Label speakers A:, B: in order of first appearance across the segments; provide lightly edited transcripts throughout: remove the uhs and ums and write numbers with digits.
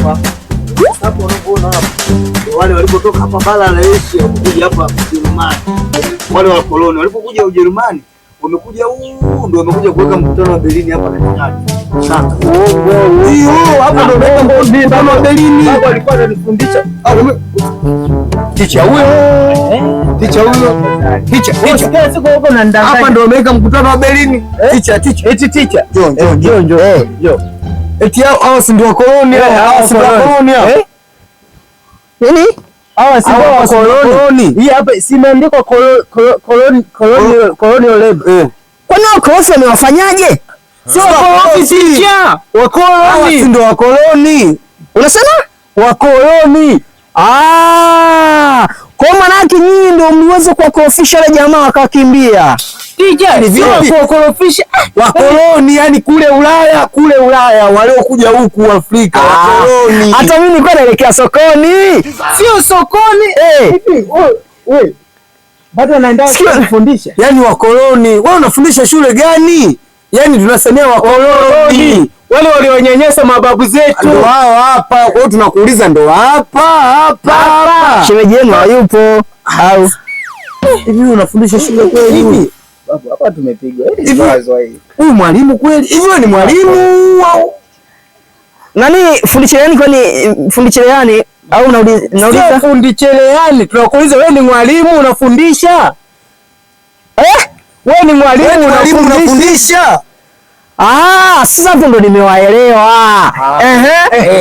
A: hapa. Hapo unaona hapa. Wale walipotoka hapa bara la Asia kuja hapa Ujerumani. Wale wa koloni walipokuja Ujerumani wamekuja ndio wamekuja kuweka mkutano wa Berlin hapa katikati. Sasa. Hiyo hapa ndio wameweka mkutano wa Berlin. Baba alikuwa ananifundisha. Ticha huyo. Ticha huyo. Ticha. Siku huko na ndani. Hapa ndio wameweka mkutano wa Berlin. Ticha. Eti ticha. Jo. Eti hao si ndio koloni hao? Si ndio koloni hao? Nini? Hawa si ndio koloni. Hii hapa si imeandikwa koloni label.
B: Kwani wakoloni wamewafanyaje?
A: Sio wakoloni ticha. Wakoloni. Si ndio wakoloni.
B: Unasema?
A: Wakoloni.
B: Kwa maana yake nyinyi ndio mliweza kuwakorofisha wale jamaa wakakimbia.
A: Tija, ni vipi kuwakorofisha? Wakoloni yani kule Ulaya waliokuja huku Afrika wakoloni.
B: Hata mimi nilikuwa naelekea sokoni.
A: Sio sokoni. Wewe. Bado naenda kufundisha. Yaani wakoloni. Wewe unafundisha shule gani? Yaani tunasemea wakoloni. Wale walionyanyasa mababu zetu. Ndio hao hapa. Kwa hiyo tunakuuliza ndio hapa.
B: Shemeji yenu hayupo au
A: hivi unafundisha shule kweli hivi? Hapa tumepigwa. Huyu mwalimu kweli? Hivi wewe ni mwalimu au
B: nani? Fundi cherehani kwani fundi cherehani au unauliza
A: fundi cherehani? Tunakuuliza wewe ni mwalimu unafundisha? Wewe ni mwalimu unafundisha?
B: Sasa hapo ndo nimewaelewa.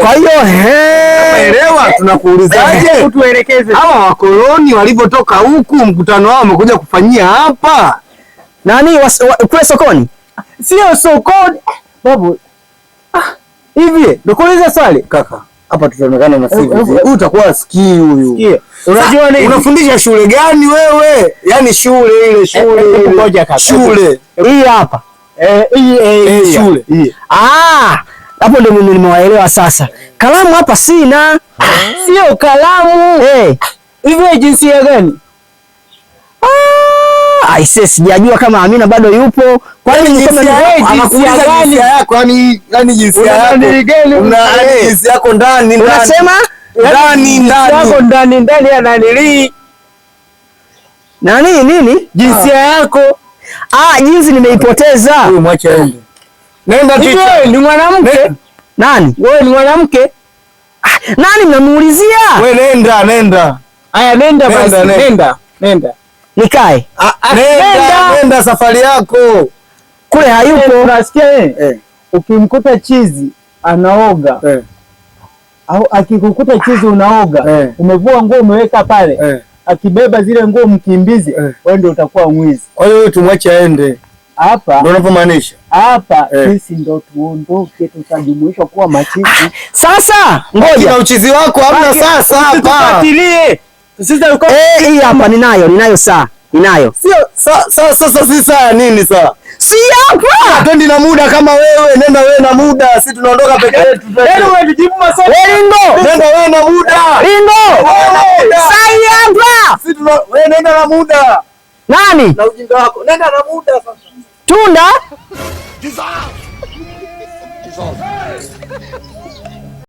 B: Kwa hiyo
A: umeelewa? Tunakuulizaje? Utuelekeze. Hawa wakoloni walipotoka huku mkutano wao wamekuja kufanyia hapa.
B: Nani kule sokoni?
A: Sio sokoni. Babu. Hivi, nikuulize swali. Kaka, hapa tutaonekana na sisi. Huyu utakuwa sikii huyu. Sikia. Unajua nini? Unafundisha shule gani wewe? Yaani shule ile. Shule.
B: Hii hapa.
A: Hii shule.
B: Hapo ndio mimi nimewaelewa sasa. Kalamu hapa sina.
A: Sio kalamu. Hivi jinsia gani?
B: Aise, sijajua kama Amina bado yupo.
A: Kwani kama anakuuliza jinsia yako, yani jinsia yako. Una jinsia yako ndani.
B: Unasema
A: ndani
B: yako ndani ya nanili. Nini? Jinsia yako. Jinsi nimeipoteza.
A: Wewe mwache aende. Nenda ticha. Wewe ni mwanamke?
B: Nani?
A: Wewe ni mwanamke?
B: Nani mnamuulizia?
A: Wewe nenda. Haya nenda basi. Nenda.
B: Nikae.
A: Nenda safari yako.
B: Kule hayupo.
A: Unasikia ukimkuta chizi anaoga. Au akikukuta chizi unaoga, umevua nguo umeweka pale. Akibeba zile nguo mkimbizi, wewe ndio utakuwa mwizi. Kwa hiyo tumwache aende. Hapa ndio unapomaanisha. Hapa sisi ndio tuondoke tutajumuishwa kuwa machizi.
B: Sasa ngoja.
A: Na uchizi wako hamna sasa hapa. Tufuatilie.
B: Hii hapa ninayo saa. Ninayo.
A: Sio sasa si saa nini saa?
B: Si hapa.
A: Twende na muda kama wewe, nenda wewe na muda. Sisi tunaondoka peke yetu. Nenda wewe tujibu maswali.
B: Ringo.
A: Nenda wewe na muda.
B: Ringo. Sai hapa.
A: Sisi wewe nenda na muda.
B: Nani?
A: Na ujinga wako. Nenda na muda sasa.
B: Tunda.